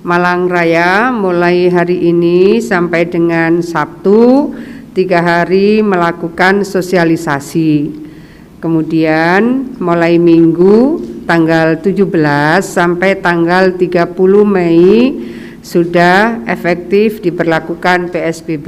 Malang Raya mulai hari ini sampai dengan Sabtu 3 hari melakukan sosialisasi. Kemudian mulai Minggu tanggal 17 sampai tanggal 30 Mei sudah efektif diberlakukan PSBB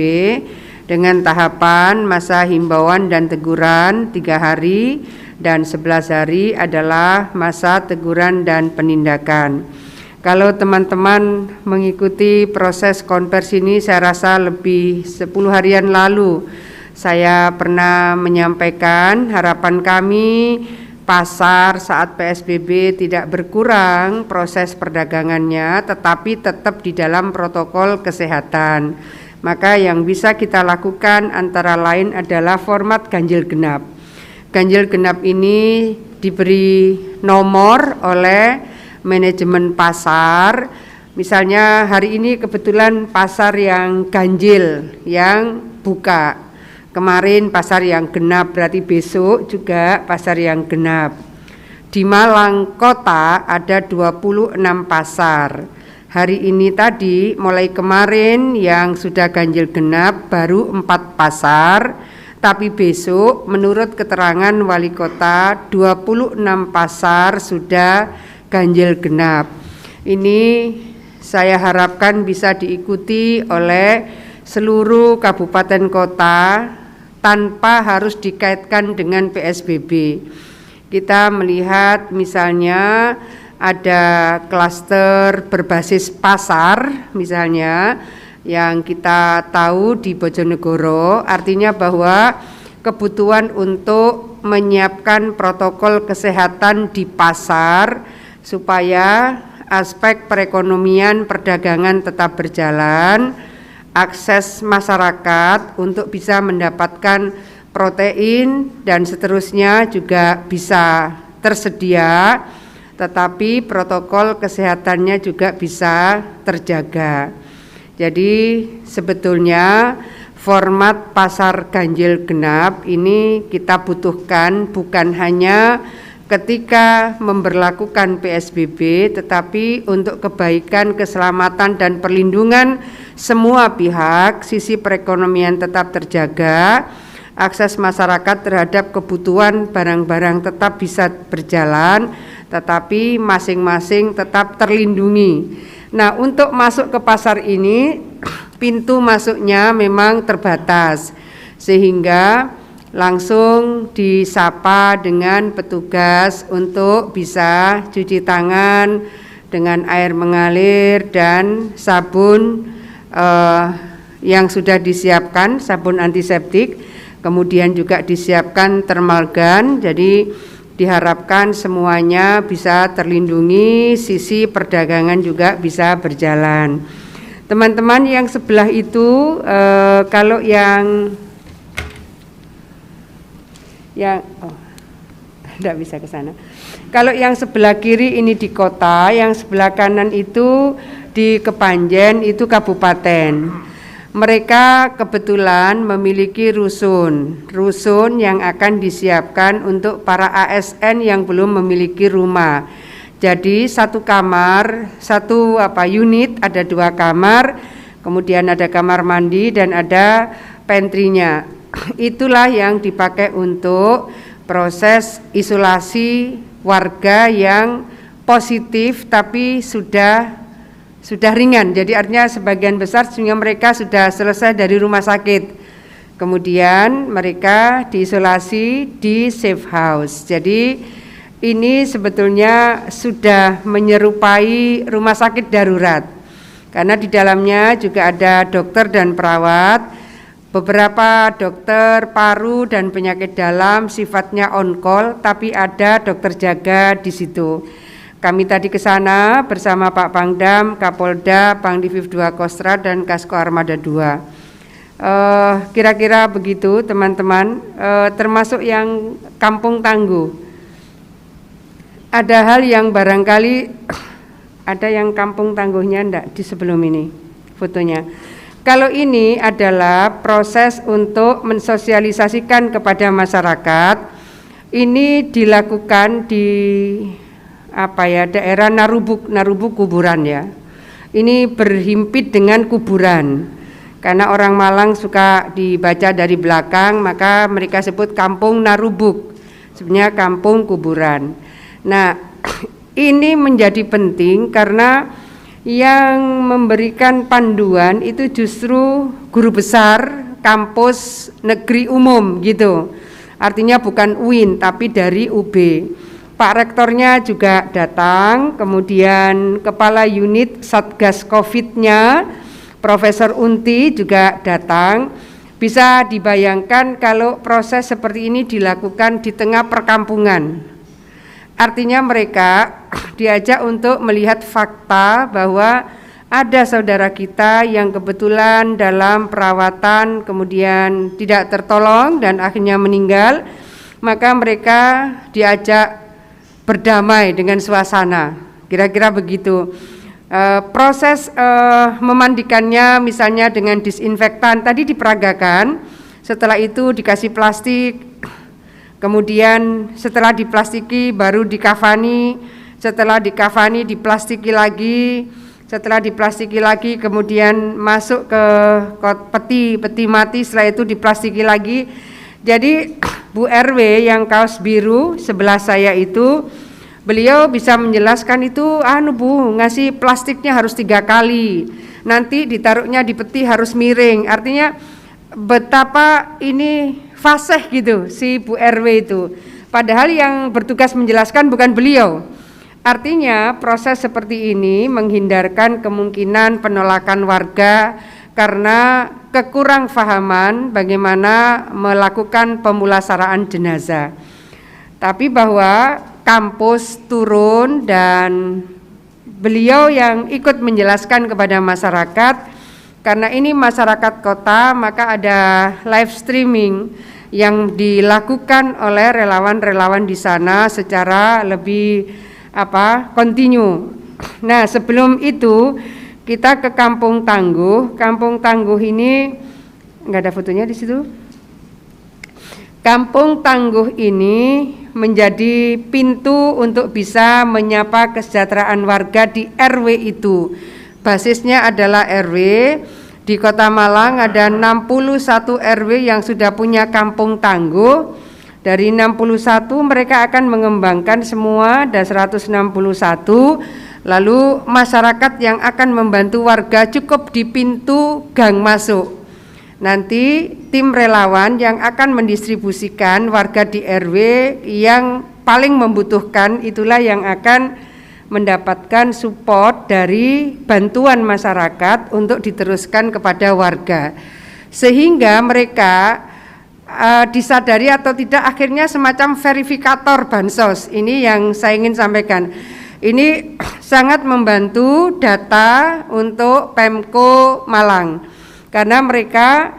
dengan tahapan masa himbauan dan teguran 3 hari dan 11 hari adalah masa teguran dan penindakan. Kalau teman-teman mengikuti proses konversi ini, saya rasa lebih 10 harian lalu saya pernah menyampaikan harapan kami pasar saat PSBB tidak berkurang proses perdagangannya, tetapi tetap di dalam protokol kesehatan. Maka yang bisa kita lakukan antara lain adalah format ganjil genap. Ganjil genap ini diberi nomor oleh manajemen pasar. Misalnya hari ini kebetulan pasar yang ganjil yang buka, kemarin pasar yang genap, berarti besok juga pasar yang genap. Di Malang Kota ada 26 pasar. Hari ini tadi mulai kemarin yang sudah ganjil genap baru 4 pasar, tapi besok menurut keterangan wali kota 26 pasar sudah ganjil genap. Ini saya harapkan bisa diikuti oleh seluruh kabupaten kota tanpa harus dikaitkan dengan PSBB. Kita melihat misalnya ada klaster berbasis pasar misalnya yang kita tahu di Bojonegoro, artinya bahwa kebutuhan untuk menyiapkan protokol kesehatan di pasar supaya aspek perekonomian perdagangan tetap berjalan, akses masyarakat untuk bisa mendapatkan protein dan seterusnya juga bisa tersedia, tetapi protokol kesehatannya juga bisa terjaga. Jadi sebetulnya format pasar ganjil genap ini kita butuhkan bukan hanya ketika memberlakukan PSBB, tetapi untuk kebaikan, keselamatan dan perlindungan semua pihak, sisi perekonomian tetap terjaga, akses masyarakat terhadap kebutuhan barang-barang tetap bisa berjalan, tetapi masing-masing tetap terlindungi. Nah, untuk masuk ke pasar ini, pintu masuknya memang terbatas, sehingga langsung disapa dengan petugas untuk bisa cuci tangan dengan air mengalir dan sabun yang sudah disiapkan, sabun antiseptik, kemudian juga disiapkan thermal gun. Jadi diharapkan semuanya bisa terlindungi, sisi perdagangan juga bisa berjalan. Teman-teman yang sebelah itu kalau yang tidak bisa ke sana. Kalau yang sebelah kiri ini di kota, yang sebelah kanan itu di Kepanjen, itu kabupaten. Mereka kebetulan memiliki rusun yang akan disiapkan untuk para ASN yang belum memiliki rumah. Jadi satu kamar, unit, ada 2 kamar, kemudian ada kamar mandi dan ada pantry-nya. Itulah yang dipakai untuk proses isolasi warga yang positif tapi sudah ringan. Jadi artinya sebagian besar sehingga mereka sudah selesai dari rumah sakit. Kemudian mereka diisolasi di safe house. Jadi ini sebetulnya sudah menyerupai rumah sakit darurat. Karena di dalamnya juga ada dokter dan perawat. Beberapa dokter paru dan penyakit dalam sifatnya on call, tapi ada dokter jaga di situ. Kami tadi ke sana bersama Pak Pangdam, Kapolda, Pangdiviv 2 Kostrad dan Kasko Armada 2. Kira-kira begitu teman-teman, termasuk yang Kampung Tangguh. Ada hal yang barangkali ada yang Kampung Tangguhnya enggak di sebelum ini fotonya. Kalau ini adalah proses untuk mensosialisasikan kepada masyarakat. Ini dilakukan di daerah Narubuk kuburan ya. ini berhimpit dengan kuburan. Karena orang Malang suka dibaca dari belakang, maka mereka sebut kampung Narubuk, sebenarnya kampung kuburan. Nah, ini menjadi penting karena yang memberikan panduan itu justru guru besar kampus negeri umum gitu. Artinya bukan UIN tapi dari UB. Pak Rektornya juga datang, kemudian Kepala Unit Satgas Covid-nya Profesor Unti juga datang. Bisa dibayangkan kalau proses seperti ini dilakukan di tengah perkampungan. Artinya mereka diajak untuk melihat fakta bahwa ada saudara kita yang kebetulan dalam perawatan kemudian tidak tertolong dan akhirnya meninggal, maka mereka diajak berdamai dengan suasana, kira-kira begitu. Proses memandikannya misalnya dengan disinfektan tadi diperagakan, setelah itu dikasih plastik, kemudian setelah diplastiki baru dikafani, setelah dikafani diplastiki lagi, setelah diplastiki lagi kemudian masuk ke peti mati, setelah itu diplastiki lagi. Jadi Bu RW yang kaos biru sebelah saya itu, beliau bisa menjelaskan itu, Bu, ngasih plastiknya harus 3 kali, nanti ditaruhnya di peti harus miring. Artinya betapa ini fasih gitu si Bu RW itu. Padahal yang bertugas menjelaskan bukan beliau. Artinya proses seperti ini menghindarkan kemungkinan penolakan warga karena kekurangfahaman bagaimana melakukan pemulasaraan jenazah. Tapi bahwa kampus turun dan beliau yang ikut menjelaskan kepada masyarakat, karena ini masyarakat kota maka ada live streaming yang dilakukan oleh relawan-relawan di sana secara lebih kontinu. Nah, sebelum itu kita ke Kampung Tangguh. Kampung Tangguh ini enggak ada fotonya di situ. Kampung Tangguh ini menjadi pintu untuk bisa menyapa kesejahteraan warga di RW itu. Basisnya adalah RW. Di Kota Malang ada 61 RW yang sudah punya Kampung Tangguh. Dari 61 mereka akan mengembangkan semua, ada 161. Lalu masyarakat yang akan membantu warga cukup di pintu gang masuk. Nanti tim relawan yang akan mendistribusikan warga di RW yang paling membutuhkan itulah yang akan mendapatkan support dari bantuan masyarakat untuk diteruskan kepada warga. Sehingga mereka disadari atau tidak akhirnya semacam verifikator bansos. Ini yang saya ingin sampaikan. Ini sangat membantu data untuk Pemko Malang. Karena mereka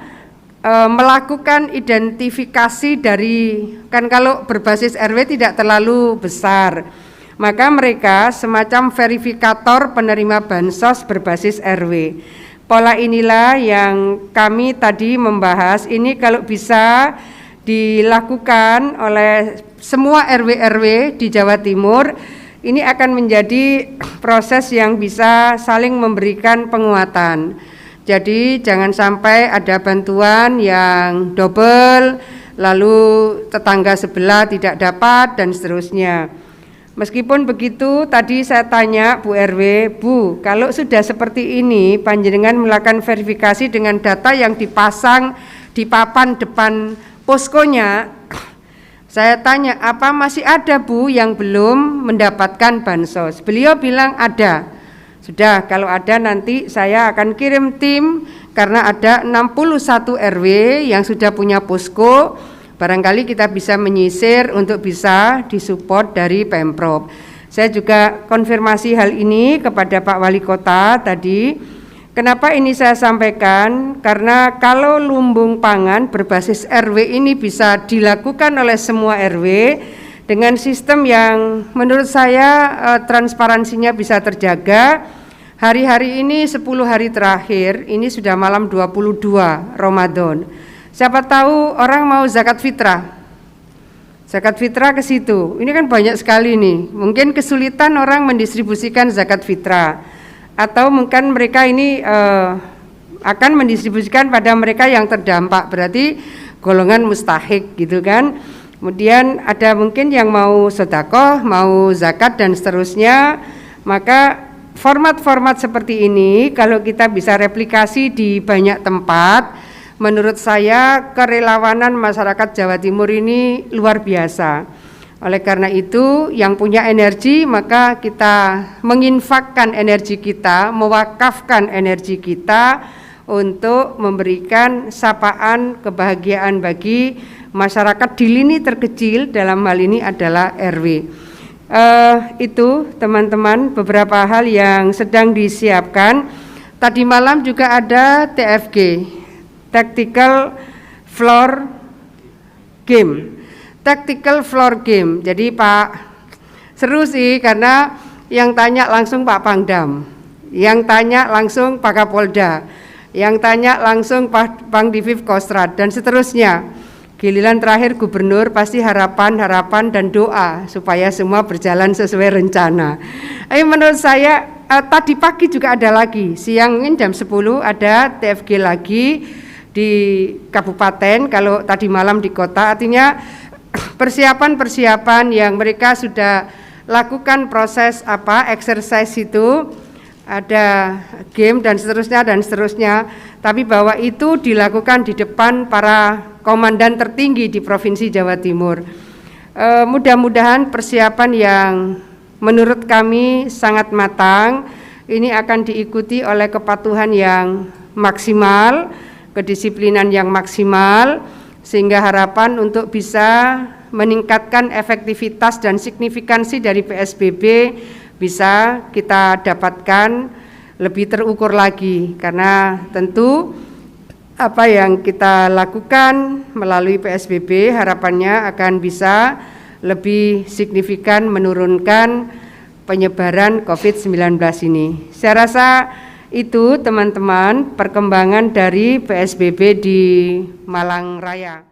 melakukan identifikasi dari, kan kalau berbasis RW tidak terlalu besar, maka mereka semacam verifikator penerima bansos berbasis RW. Pola inilah yang kami tadi membahas, ini kalau bisa dilakukan oleh semua RW-RW di Jawa Timur, ini akan menjadi proses yang bisa saling memberikan penguatan. Jadi jangan sampai ada bantuan yang double, lalu tetangga sebelah tidak dapat dan seterusnya. Meskipun begitu, tadi saya tanya Bu RW, Bu, kalau sudah seperti ini, panjenengan melakukan verifikasi dengan data yang dipasang di papan depan poskonya, saya tanya, apa masih ada Bu yang belum mendapatkan bansos? Beliau bilang ada. Sudah, kalau ada nanti saya akan kirim tim, karena ada 61 RW yang sudah punya posko, barangkali kita bisa menyisir untuk bisa disupport dari Pemprov. Saya juga konfirmasi hal ini kepada Pak Wali Kota tadi. Kenapa ini saya sampaikan? Karena kalau lumbung pangan berbasis RW ini bisa dilakukan oleh semua RW dengan sistem yang menurut saya transparansinya bisa terjaga. Hari-hari ini 10 hari terakhir, ini sudah malam 22 Ramadan. Siapa tahu orang mau zakat fitrah. Zakat fitrah ke situ. Ini kan banyak sekali nih. Mungkin kesulitan orang mendistribusikan zakat fitrah. atau mungkin mereka ini akan mendistribusikan pada mereka yang terdampak, berarti golongan mustahik gitu kan. Kemudian ada mungkin yang mau sedekah, mau zakat dan seterusnya. Maka format-format seperti ini kalau kita bisa replikasi di banyak tempat, menurut saya kerelawanan masyarakat Jawa Timur ini luar biasa. Oleh karena itu, yang punya energi maka kita menginfakkan energi kita, mewakafkan energi kita untuk memberikan sapaan kebahagiaan bagi masyarakat di lini terkecil, dalam hal ini adalah RW. Itu teman-teman beberapa hal yang sedang disiapkan. Tadi malam juga ada TFG, Tactical Floor Game. Tactical Floor Game. Jadi Pak, seru sih karena yang tanya langsung Pak Pangdam, yang tanya langsung Pak Kapolda, yang tanya langsung Pak Pangdiviv Kostrad dan seterusnya. Giliran terakhir gubernur, pasti harapan dan doa supaya semua berjalan sesuai rencana. Menurut saya tadi pagi juga ada lagi, siang ini jam 10 ada TFG lagi di kabupaten, kalau tadi malam di kota, artinya persiapan yang mereka sudah lakukan proses exercise itu, ada game dan seterusnya, tapi bahwa itu dilakukan di depan para komandan tertinggi di Provinsi Jawa Timur. Mudah-mudahan persiapan yang menurut kami sangat matang ini akan diikuti oleh kepatuhan yang maksimal, kedisiplinan yang maksimal, sehingga harapan untuk bisa meningkatkan efektivitas dan signifikansi dari PSBB bisa kita dapatkan lebih terukur lagi, karena tentu apa yang kita lakukan melalui PSBB harapannya akan bisa lebih signifikan menurunkan penyebaran COVID-19 ini. Saya rasa itu teman-teman perkembangan dari PSBB di Malang Raya.